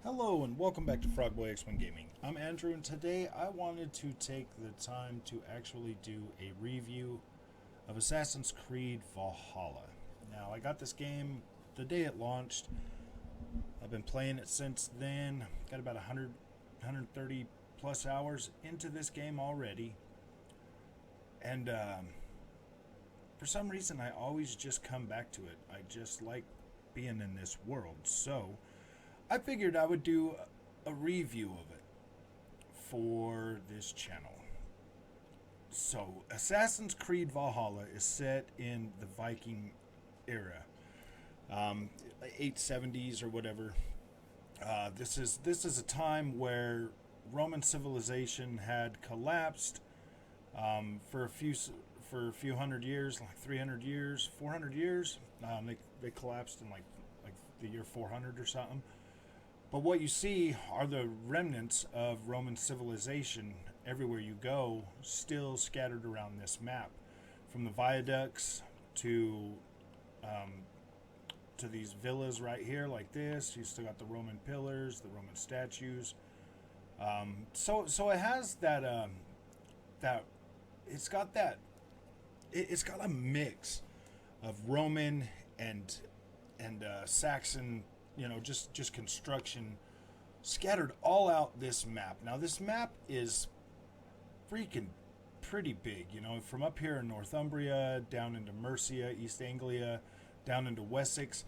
Hello and welcome back to Frogboy X1 Gaming. I'm Andrew and today I wanted to take the time to actually do a review of Assassin's Creed Valhalla. Now I got this game the day it launched. I've been playing it since then. Got about 130 plus hours into this game already. And for some reason I always just come back to it. I just like being in this world. So I figured I would do a review of it for this channel. So, Assassin's Creed Valhalla is set in the Viking era, 870s or whatever. This is a time where Roman civilization had collapsed for a few hundred years, like 300 years, 400 years. They collapsed in like the year 400 or something. But what you see are the remnants of Roman civilization everywhere you go, still scattered around this map, from the viaducts to um, to these villas right here, like this. You still got the Roman pillars, the Roman statues. So it has that it's got that it's got a mix of Roman and Saxon, just construction scattered all out this map. Now this map is freaking pretty big, from up here in Northumbria down into Mercia, East Anglia, down into Wessex.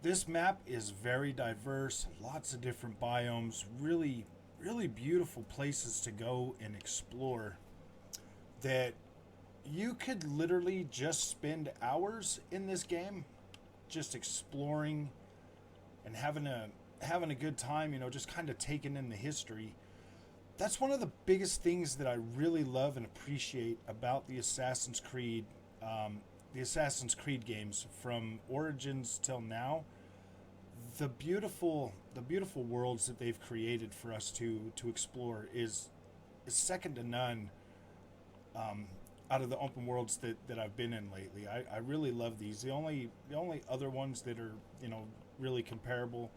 This map is very diverse, lots of different biomes, really beautiful places to go and explore that you could literally just spend hours in this game just exploring and having a good time, just kind of taking in the history. That's one of the biggest things that I really love and appreciate about the Assassin's Creed games from Origins till now. The beautiful worlds that they've created for us to explore is second to none. Out of the open worlds that I've been in lately, I really love these. The only other ones that are really comparable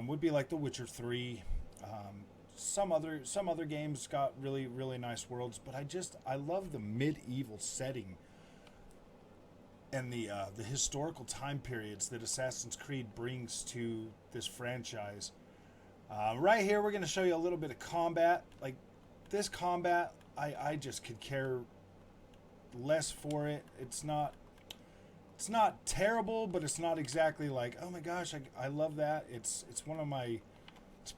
would be like The Witcher 3. Some other games got really nice worlds, but I love the medieval setting and the historical time periods that Assassin's Creed brings to this franchise. Right here, we're going to show you a little bit of combat. Like this combat, I just could care less for it. It's not terrible, but it's not exactly like, oh my gosh, I love that. It's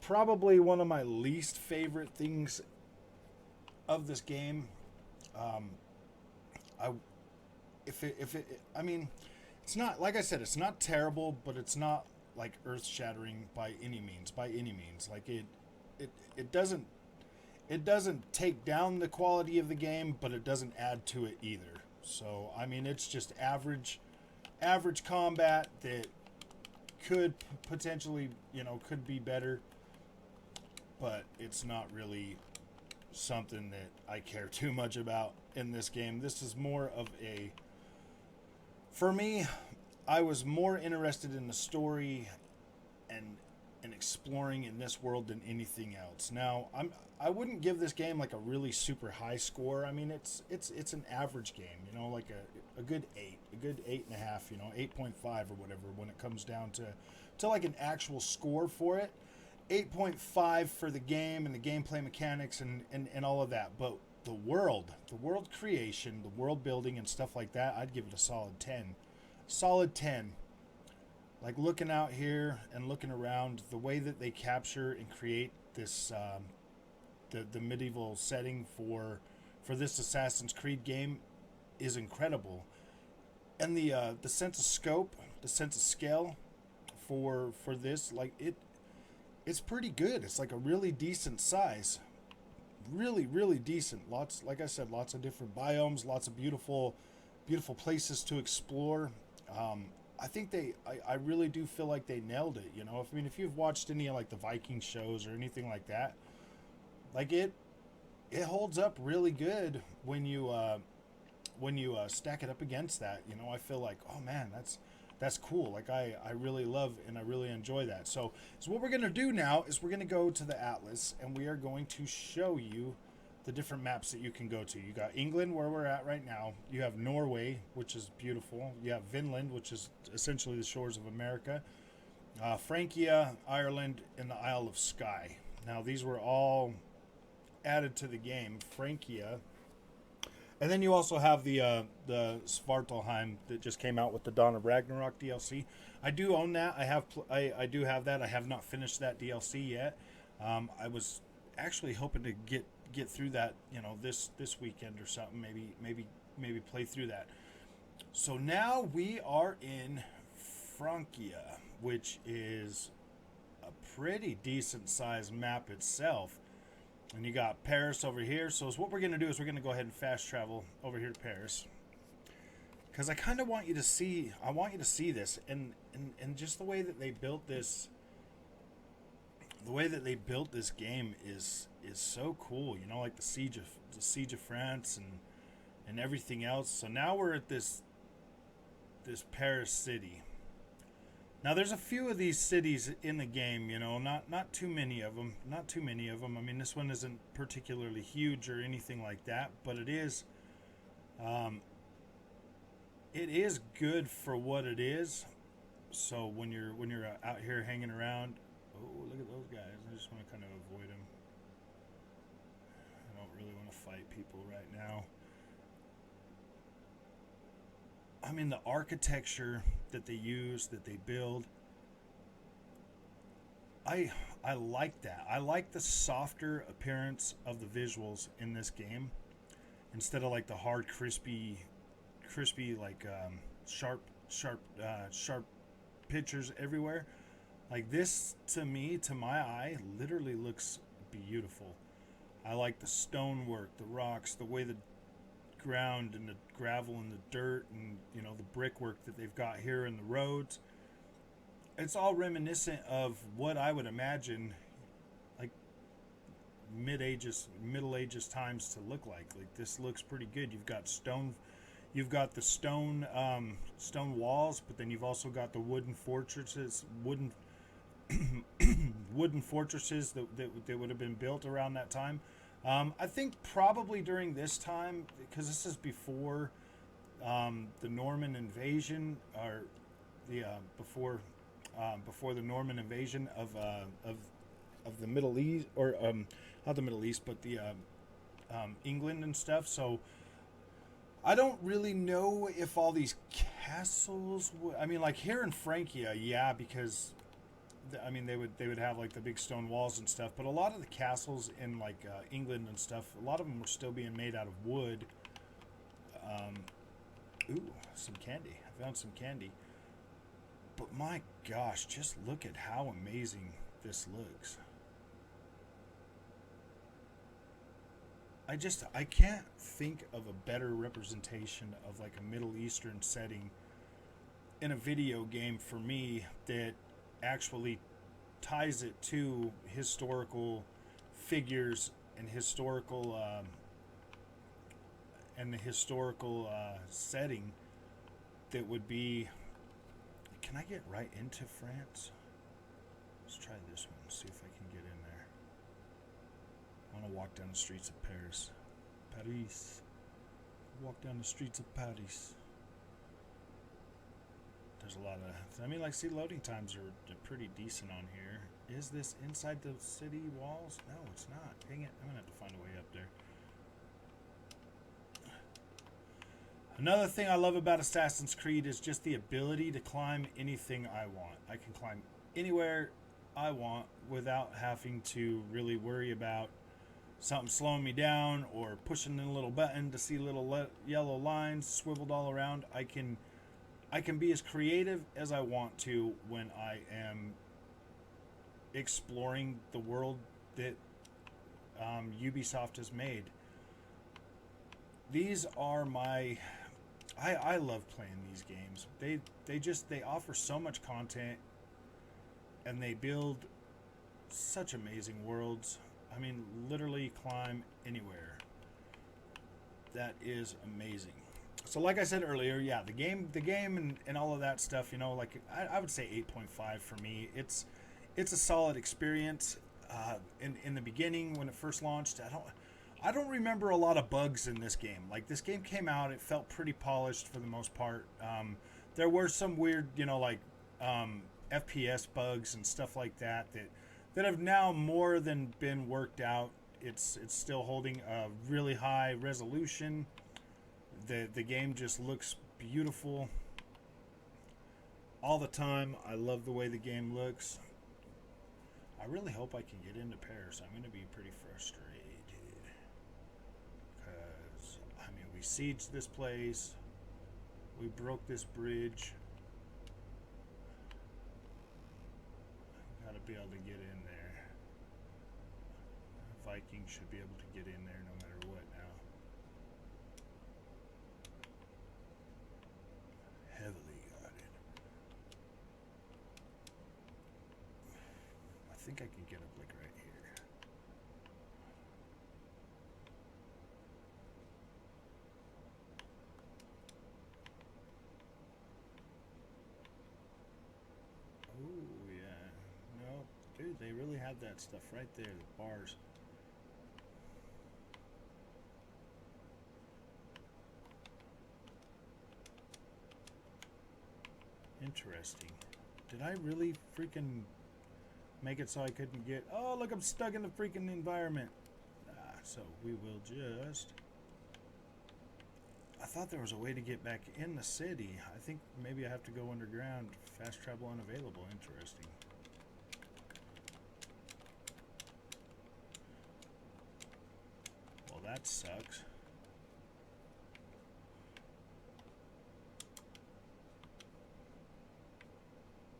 probably one of my least favorite things of this game. Um, I if it I mean, it's not, like I said, it's not terrible, but it's not like earth shattering by any means. By any means, like it doesn't take down the quality of the game, but it doesn't add to it either. So I mean, it's just average combat that could potentially, could be better, but it's not really something that I care too much about in this game. This is more of for me, I was more interested in the story and exploring in this world than anything else. Now, I wouldn't give this game like a really super high score. I mean, it's an average game, like a good 8, a good 8.5, 8.5 or whatever when it comes down to like an actual score for it. 8.5 for the game and the gameplay mechanics and all of that. But the world creation, the world building and stuff like that, I'd give it a solid 10. Solid 10. Like looking out here and looking around, the way that they capture and create this the medieval setting for this Assassin's Creed game is incredible, and the sense of scope, the sense of scale for this, like it's pretty good. It's like a really decent size, really decent. Lots, like I said, lots of different biomes, lots of beautiful places to explore. I think I really do feel like they nailed it. If you've watched any of like the Viking shows or anything like that, like it holds up really good when you stack it up against that. I feel like, oh man, that's cool. Like I really love and I really enjoy that. So what we're gonna do now is we're gonna go to the atlas and we are going to show you the different maps that you can go to. You got England, where we're at right now. You have Norway, which is beautiful. You have Vinland, which is essentially the shores of America. Francia, Ireland, and the Isle of Skye. Now these were all added to the game. Francia. And then you also have the Svartalheim that just came out with the Dawn of Ragnarok DLC. I do own that. I do have that. I have not finished that DLC yet. I was actually hoping to get through that, this weekend or something. Maybe play through that. So now we are in Francia, which is a pretty decent sized map itself. And you got Paris over here. So what we're going to do is we're going to go ahead and fast travel over here to Paris. Because I kind of want you to see, this. And just the way that they built this, game is so cool. Like the siege of France and everything else. So now we're at this Paris city. Now there's a few of these cities in the game, not too many of them. I mean, this one isn't particularly huge or anything like that, but it is good for what it is. So when you're out here hanging around, oh, look at those guys. I just want to kind of avoid them. I don't really want to fight people right now. I mean, the architecture that they use, that they build, I like that. I like the softer appearance of the visuals in this game instead of like the hard, crispy, like sharp pictures everywhere. Like this, to my eye, literally looks beautiful. I like the stonework, the rocks, the way the ground and the gravel and the dirt and the brickwork that they've got here in the roads. It's all reminiscent of what I would imagine like Middle Ages times to look like. Like this looks pretty good. You've got the stone walls, but then you've also got the wooden fortresses that would have been built around that time. I think probably during this time, because this is before the Norman invasion, or before the Norman invasion of the Middle East, or not the Middle East, but the England and stuff. So I don't really know if all these castles. I mean, like here in Francia, yeah, because they would have like the big stone walls and stuff, but a lot of the castles in like England and stuff, a lot of them were still being made out of wood. Ooh, some candy. I found some candy. But my gosh, just look at how amazing this looks. I can't think of a better representation of like a Middle Eastern setting in a video game for me that actually ties it to historical figures and the historical setting that would be. Can I get right into France? Let's try this one, see if I can get in there. I want to walk down the streets of Paris. Walk down the streets of Paris. There's a lot of, see, loading times are pretty decent on here. Is this inside the city walls? No, it's not. Dang it. I'm going to have to find a way up there. Another thing I love about Assassin's Creed is just the ability to climb anything I want. I can climb anywhere I want without having to really worry about something slowing me down or pushing in a little button to see little yellow lines swiveled all around. I can be as creative as I want to when I am exploring the world that Ubisoft has made. These are my... I love playing these games. They offer so much content, and they build such amazing worlds. I mean, literally climb anywhere. That is amazing. So like I said earlier, yeah, the game and all of that stuff, like I would say 8.5 for me. It's a solid experience. In the beginning when it first launched, I don't remember a lot of bugs in this game. Like this game came out, it felt pretty polished for the most part. There were some weird, FPS bugs and stuff like that have now more than been worked out. It's still holding a really high resolution. The game just looks beautiful all the time. I love the way the game looks. I really hope I can get into Paris. I'm going to be pretty frustrated. Because, we sieged this place. We broke this bridge. Got to be able to get in there. Vikings should be able to get in there no matter what now. Heavily guarded. I think I can get up like right here. Oh yeah. No, dude, they really had that stuff right there, the bars. Interesting. Did I really freaking make it so I couldn't get... Oh, look, I'm stuck in the freaking environment. So we will just... I thought there was a way to get back in the city. I think maybe I have to go underground. Fast travel unavailable. Interesting. Well, that sucks.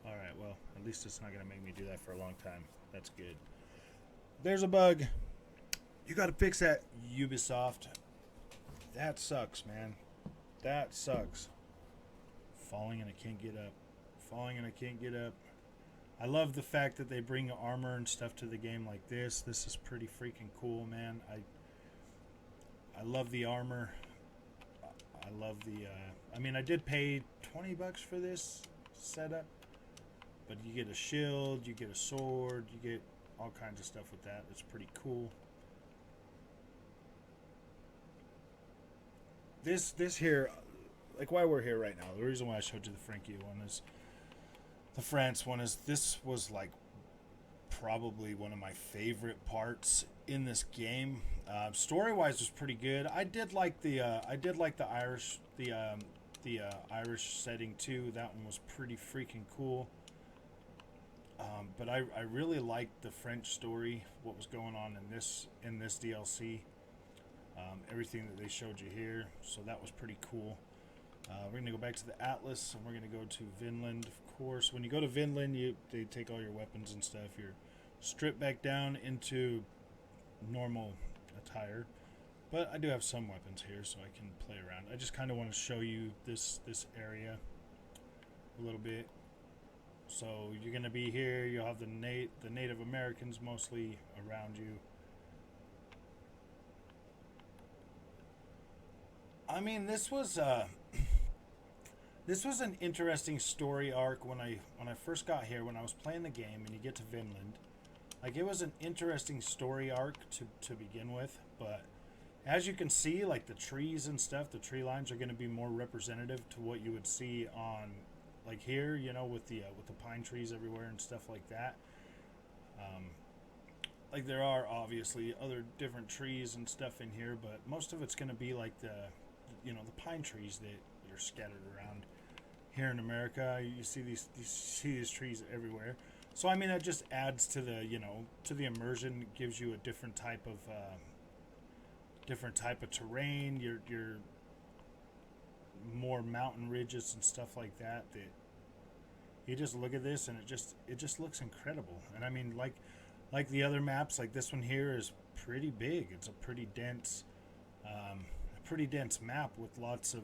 Alright, well, at least it's not going to make me do that for a long time. That's good. There's a bug. You got to fix that, Ubisoft. That sucks, man. That sucks. Falling and I can't get up. Falling and I can't get up. I love the fact that they bring armor and stuff to the game like this. This is pretty freaking cool, man. I love the armor. I love the... I did pay $20 for this setup. But you get a shield, you get a sword, you get all kinds of stuff with that. It's pretty cool. This here, like why we're here right now, the reason why I showed you the Frankie one is, the France one is, this was like probably one of my favorite parts in this game. Story-wise was pretty good. I did like the Irish, the Irish setting too. That one was pretty freaking cool. But I really liked the French story, what was going on in this DLC. Everything that they showed you here, so that was pretty cool. We're going to go back to the Atlas, and we're going to go to Vinland, of course. When you go to Vinland, they take all your weapons and stuff. You're stripped back down into normal attire. But I do have some weapons here, so I can play around. I just kind of want to show you this area a little bit. So you're going to be here. You'll have the Native Americans mostly around you. This was an interesting story arc when I first got here, when I was playing the game and you get to Vinland. Like, it was an interesting story arc to begin with, but as you can see, like the trees and stuff, the tree lines are going to be more representative to what you would see on, like here, with the pine trees everywhere and stuff like that. Like there are obviously other different trees and stuff in here, but most of it's going to be like the pine trees that are scattered around here in America. You see these trees everywhere. So that just adds to the immersion. It gives you a different type of terrain. Your more mountain ridges and stuff like that. That you just look at this and it just looks incredible. And like the other maps, like this one here is pretty big. It's a pretty dense map with lots of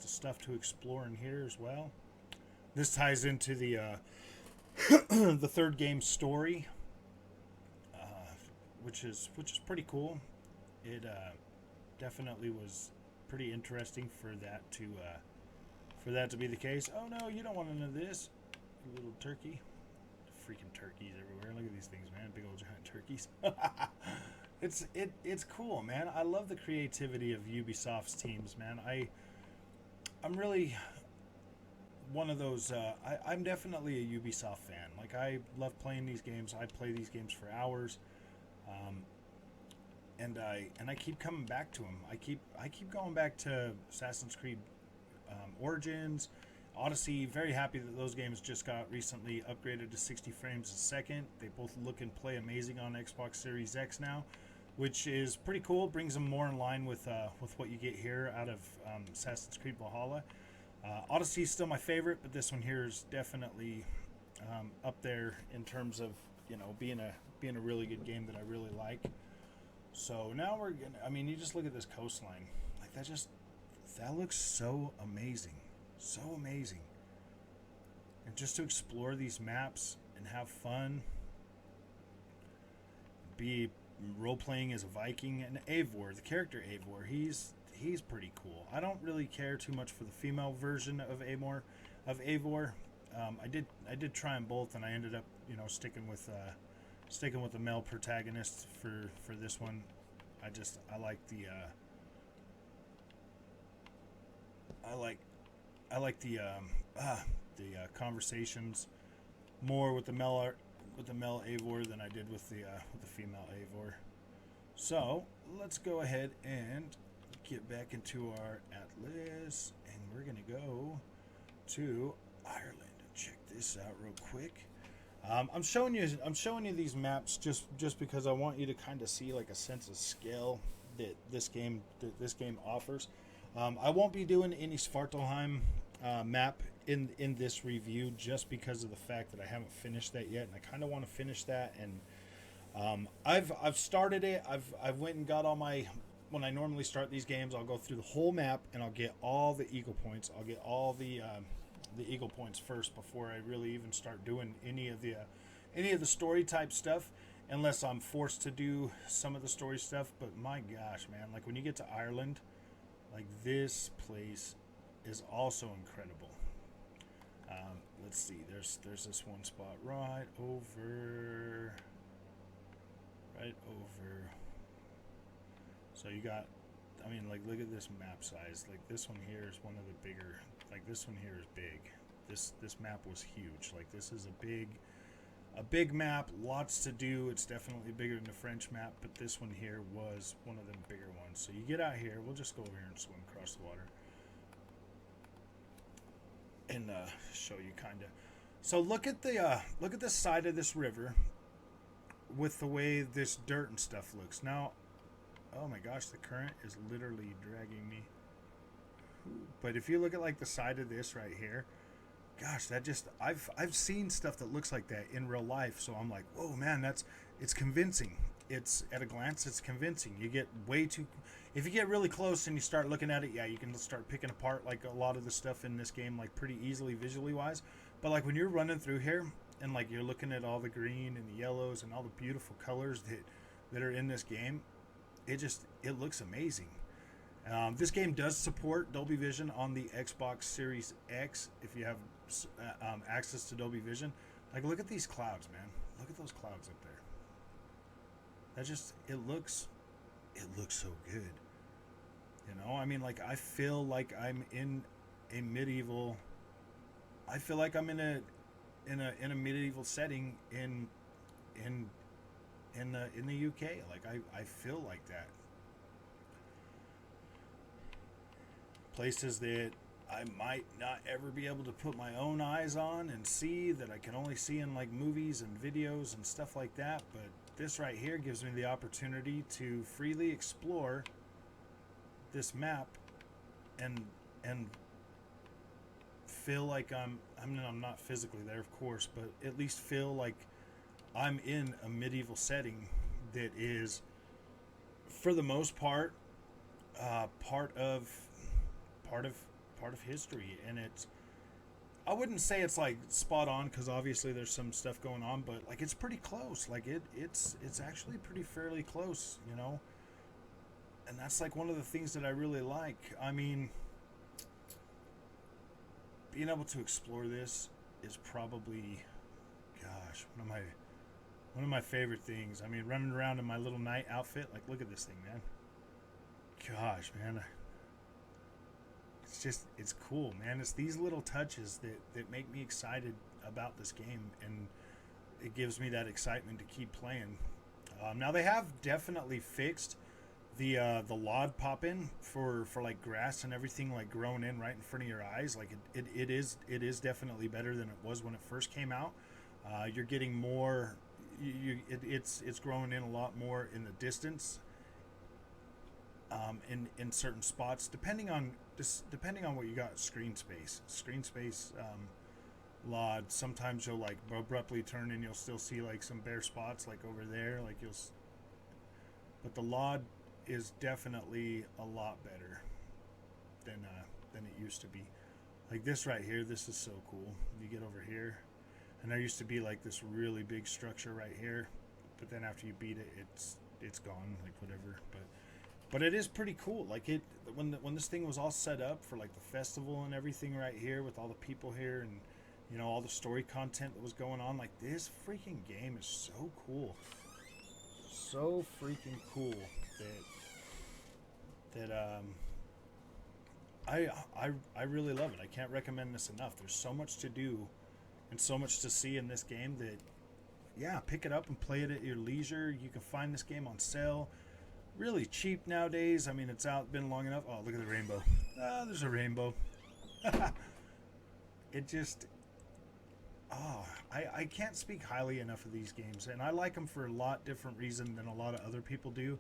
stuff to explore in here as well. This ties into the the third game story, which is pretty cool. It definitely was pretty interesting for that to be the case. Oh no, you don't want none of this, you little turkey. Freaking turkeys everywhere. Look at these things, man. Big old giant turkeys. It's cool, man. I love the creativity of Ubisoft's teams, man. I'm really one of those. I'm definitely a Ubisoft fan. Like, I love playing these games. I play these games for hours, and I keep coming back to them. I keep going back to Assassin's Creed Origins, Odyssey. Very happy that those games just got recently upgraded to 60 frames a second. They both look and play amazing on Xbox Series X now, which is pretty cool. Brings them more in line with what you get here out of Assassin's Creed Valhalla. Odyssey is still my favorite, but this one here is definitely up there in terms of, you know, being a really good game that I really like. So now we're gonna. I mean, you just look at this coastline. Like, that looks so amazing, so amazing. And just to explore these maps and have fun, be role playing as a Viking. And Eivor, the character Eivor, he's pretty cool. I don't really care too much for the female version of Eivor. I did try them both, and I ended up, you know, sticking with the male protagonist for this one. I like the conversations more with the male Eivor than I did with the female Eivor. So let's go ahead and get back into our atlas, and we're gonna go to Ireland and check this out real quick. I'm showing you these maps just because I want you to kind of see like a sense of scale that this game offers. I won't be doing any Svartalheim map in this review just because of the fact that I haven't finished that yet, and I kind of want to finish that. And I've started it. I've went and got all my. When I normally start these games, I'll go through the whole map and I'll get all the eagle points. I'll get all the eagle points first before I really even start doing any of the story type stuff, unless I'm forced to do some of the story stuff. But my gosh, man, like when you get to Ireland, like this place is also incredible. Let's see, there's this one spot right over. So you got, I mean, like, look at this map size. Like, this one here is one of the bigger. Like, this one here is big. This map was huge. Like, this is a big map, lots to do. It's definitely bigger than the French map, but this one here was one of them bigger ones. So you get out here. We'll just go over here and swim across the water and show you kind of. So look at the side of this river with the way this dirt and stuff looks. Now, oh my gosh, the current is literally dragging me. But if you look at like the side of this right here, gosh, that just I've seen stuff that looks like that in real life, so I'm like, whoa, man, it's convincing. It's at a glance, it's convincing. You get if you get really close and you start looking at it, yeah, you can start picking apart like a lot of the stuff in this game like pretty easily visually wise. But like when you're running through here and like you're looking at all the green and the yellows and all the beautiful colors that are in this game, it looks amazing. This game does support Dolby Vision on the Xbox Series X if you have access to Dolby Vision. Like, look at these clouds, man. Look at those clouds up there. It looks so good. You know, I mean, like, I feel like I'm in a medieval. I feel like I'm in a medieval setting in the UK. Like, I feel like that. Places that I might not ever be able to put my own eyes on and see, that I can only see in like movies and videos and stuff like that. But this right here gives me the opportunity to freely explore this map and feel like I'm not physically there, of course, but at least feel like I'm in a medieval setting that is, for the most part, part of history. And I wouldn't say it's like spot on, because obviously there's some stuff going on, but like it's pretty close. Like it's actually fairly close, you know. and that's like one of the things that I really like. I mean, being able to explore this is probably, gosh, one of my favorite things. I mean, running around in my little knight outfit, like, look at this thing, man. Gosh, man, it's cool, man. It's these little touches that make me excited about this game, and it gives me that excitement to keep playing. Now they have definitely fixed the lod pop in for like grass and everything, like growing in right in front of your eyes. Like it is definitely better than it was when it first came out. You're getting more. It's growing in a lot more in the distance. In certain spots, depending on what you got. Screen space. Lod. Sometimes you'll like abruptly turn and you'll still see like some bare spots like over there. Like but the lod is definitely a lot better than it used to be. Like this right here, this is so cool. You get over here, and there used to be like this really big structure right here, but then after you beat it, it's gone. Like whatever, but it is pretty cool. Like when this thing was all set up for like the festival and everything right here with all the people here and all the story content that was going on. Like this freaking game is so cool, so freaking cool that I really love it. I can't recommend this enough. There's so much to do and so much to see in this game that yeah, pick it up and play it at your leisure. You can find this game on sale really cheap nowadays. I mean, it's been long enough. Oh, look at the rainbow. There's a rainbow. It just I can't speak highly enough of these games, and I like them for a lot different reason than a lot of other people do.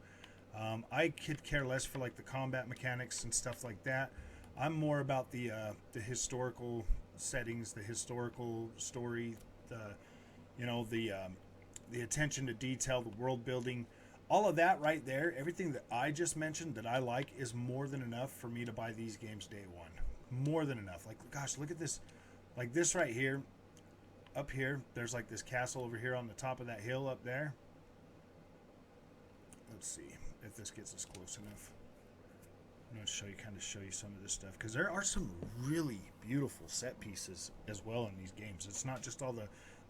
I could care less for like the combat mechanics and stuff like that. I'm more about the historical settings, the historical story, the attention to detail, the world building, all of that right there. Everything that I just mentioned that I like is more than enough for me to buy these games day one. More than enough. Like, gosh, look at this. Like this right here. Up here, there's like this castle over here on the top of that hill up there. Let's see if this gets us close enough. I'm going to kind of show you some of this stuff, because there are some really beautiful set pieces as well in these games. It's not just all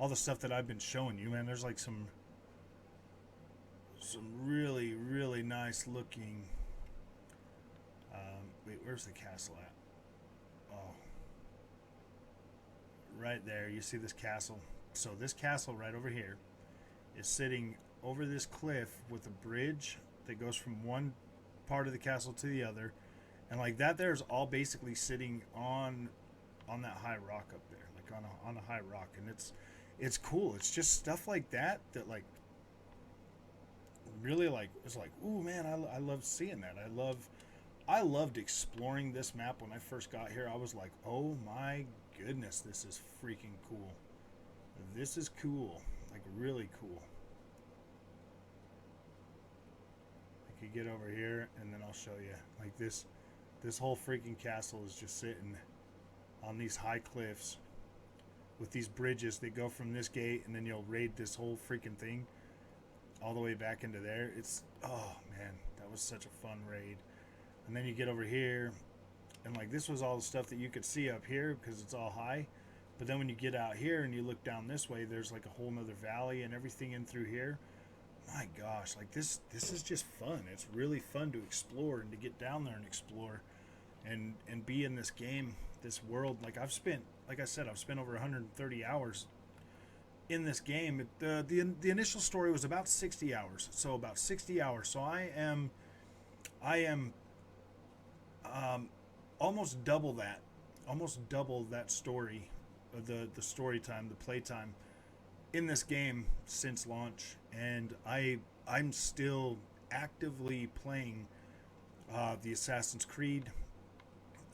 the stuff that I've been showing you, man. There's like some really, really nice looking. Wait, where's the castle at? Oh, right there. You see this castle? So this castle right over here is sitting over this cliff with a bridge that goes from one part of the castle to the other, and like that there is all basically sitting on that high rock up there, like on a high rock, and it's cool. It's just stuff like that like really like it's like, ooh man, I love seeing that. I loved exploring this map when I first got here. I was like, oh my goodness, this is freaking cool. This is cool, like really cool. I could get over here and then I'll show you. Like this whole freaking castle is just sitting on these high cliffs with these bridges that go from this gate, and then you'll raid this whole freaking thing all the way back into there. It's, oh man, that was such a fun raid. And then you get over here, and like this was all the stuff that you could see up here because it's all high. But then when you get out here and you look down this way, there's like a whole nother valley and everything in through here. My gosh, like this is just fun. It's really fun to explore and to get down there and explore and be in this game, this world. Like I've spent over 130 hours in this game. The initial story was about 60 hours. So about 60 hours. So I am almost double that story, the story time, the play time in this game since launch, and I'm still actively playing the Assassin's Creed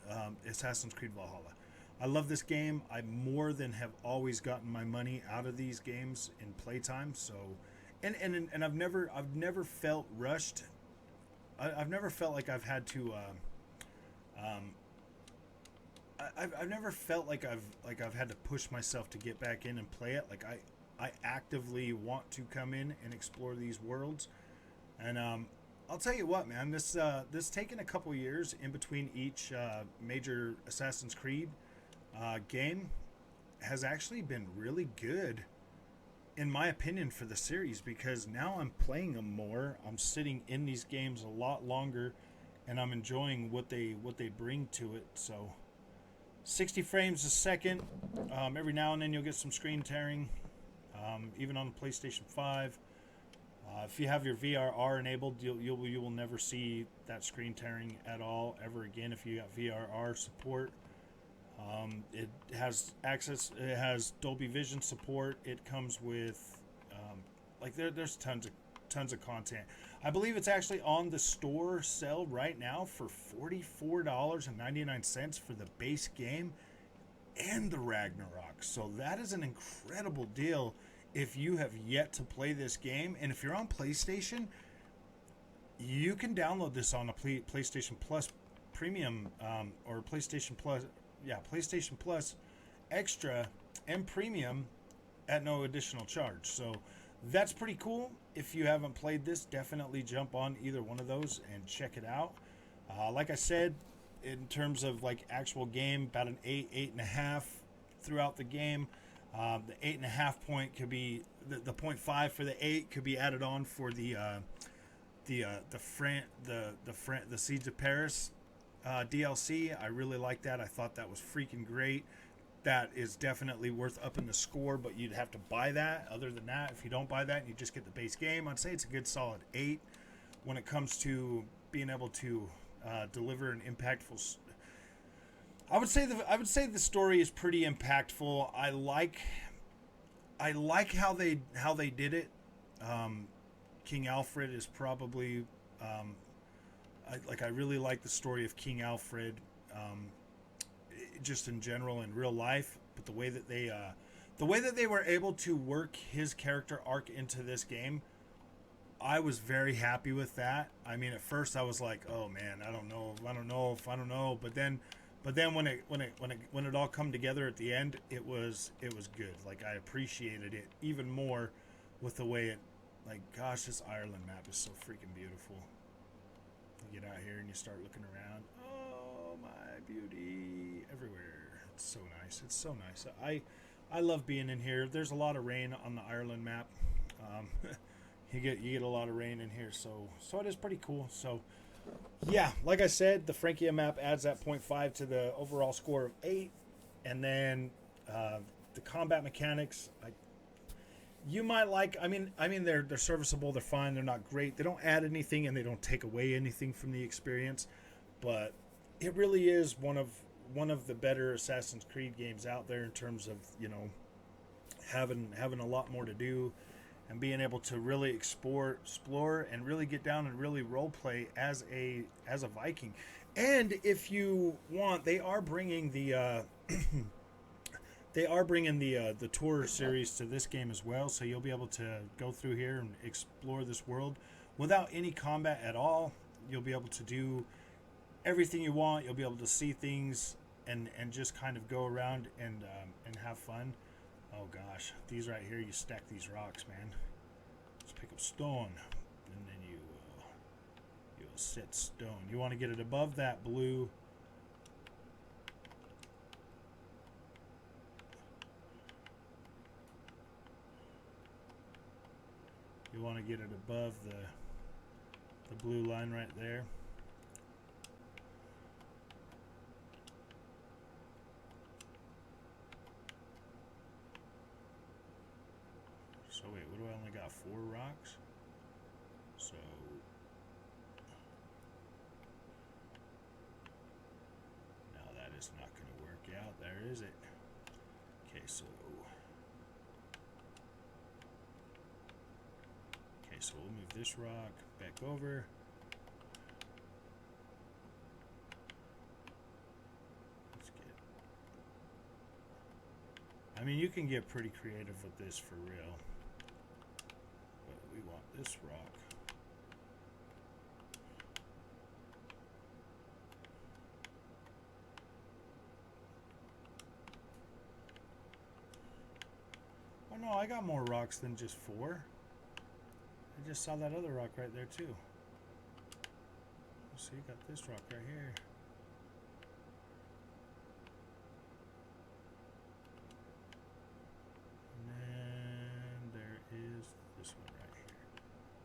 Valhalla. I love this game. I more than have always gotten my money out of these games in playtime. So, and I've never felt rushed. I've never felt like I've had to. I've never felt like I've had to push myself to get back in and play it. Like I actively want to come in and explore these worlds, and I'll tell you what, man. This taking a couple years in between each major Assassin's Creed game has actually been really good, in my opinion, for the series, because now I'm playing them more. I'm sitting in these games a lot longer, and I'm enjoying what they bring to it. So, 60 frames a second. Every now and then you'll get some screen tearing, even on the PlayStation 5. If you have your VRR enabled, you will never see that screen tearing at all ever again if you got VRR support. It has access. It has Dolby Vision support. It comes with there's tons of content. I believe it's actually on the store sale right now for $44.99 for the base game and the Ragnarok. So that is an incredible deal if you have yet to play this game. And if you're on PlayStation, you can download this on a PlayStation Plus Premium or PlayStation Plus. Yeah, PlayStation Plus Extra and Premium at no additional charge. So that's pretty cool. If you haven't played this, definitely jump on either one of those and check it out. Like I said, in terms of like actual game, about an 8.5 throughout the game. The 8.5 point could be the 0.5 for the 8 could be added on for the Siege of Paris DLC. I really like that. I thought that was freaking great. That is definitely worth upping the score, but you'd have to buy that. Other than that, if you don't buy that and you just get the base game, I'd say it's a good solid 8 when it comes to being able to deliver an impactful. I would say the story is pretty impactful. I like how they did it. King Alfred is probably I really like the story of King Alfred, just in general in real life. But the way that they were able to work his character arc into this game, I was very happy with that. I mean, at first I was like, oh man, I don't know. But then when it all come together at the end, it was good. Like, I appreciated it even more with the way it. Like, gosh, this Ireland map is so freaking beautiful. You get out here and you start looking around. Oh, my beauty everywhere. It's so nice. It's so nice. I love being in here. There's a lot of rain on the Ireland map. You get a lot of rain in here, so it is pretty cool. So yeah, like I said, the Frankia map adds that 0.5 to the overall score of 8, and then the combat mechanics. You might like. I mean, they're serviceable. They're fine. They're not great. They don't add anything, and they don't take away anything from the experience. But it really is one of the better Assassin's Creed games out there in terms of, you know, having a lot more to do, and being able to really explore, and really get down and really role play as a Viking. And if you want, they are bringing the the tour series to this game as well, so you'll be able to go through here and explore this world without any combat at all. You'll be able to do everything you want. You'll be able to see things and just kind of go around and have fun. Oh gosh, these right here, you stack these rocks, man. Let's pick up stone, and then you'll set stone. You want to get it above that blue. You want to get it above the blue line right there. So wait, what do I only got? 4 rocks? So now that is not going to work out there, is it? Okay, so we'll move this rock back over. Let's get. I mean, you can get pretty creative with this for real. But we want this rock. Oh no, I got more rocks than just 4. I just saw that other rock right there too. See, got this rock right here. And then there is this one right here.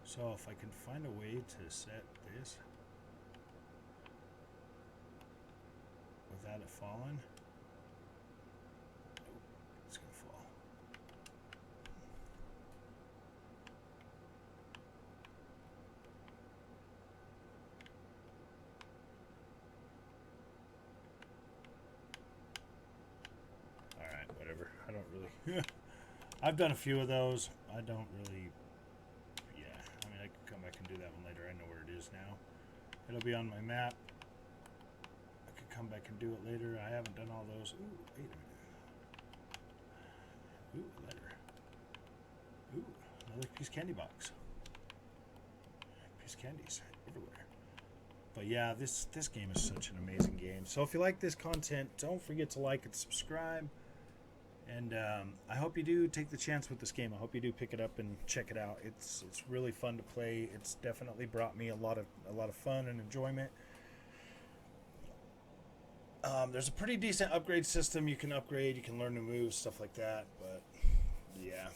So if I can find a way to set this without it falling. Oh, it's going to fall. Alright, whatever. I don't really... I've done a few of those. I don't really... Yeah, I mean, I can come back and do that one later. I know where it is now. It'll be on my map. I could come back and do it later. I haven't done all those. Ooh, wait a minute. Ooh, a letter. Ooh, another piece of candy box. Piece of candies everywhere. But yeah, this game is such an amazing game. So if you like this content, don't forget to like and subscribe. And I hope you do take the chance with this game. I hope you do pick it up and check it out. It's really fun to play. It's definitely brought me a lot of fun and enjoyment. There's a pretty decent upgrade system. You can upgrade, you can learn new moves, stuff like that. But yeah,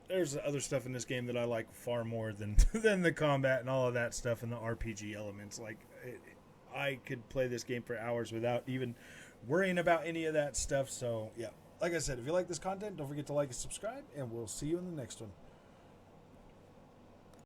there's other stuff in this game that I like far more than than the combat and all of that stuff and the RPG elements. Like I could play this game for hours without even worrying about any of that stuff. So yeah, like I said, if you like this content, don't forget to like and subscribe, and we'll see you in the next one.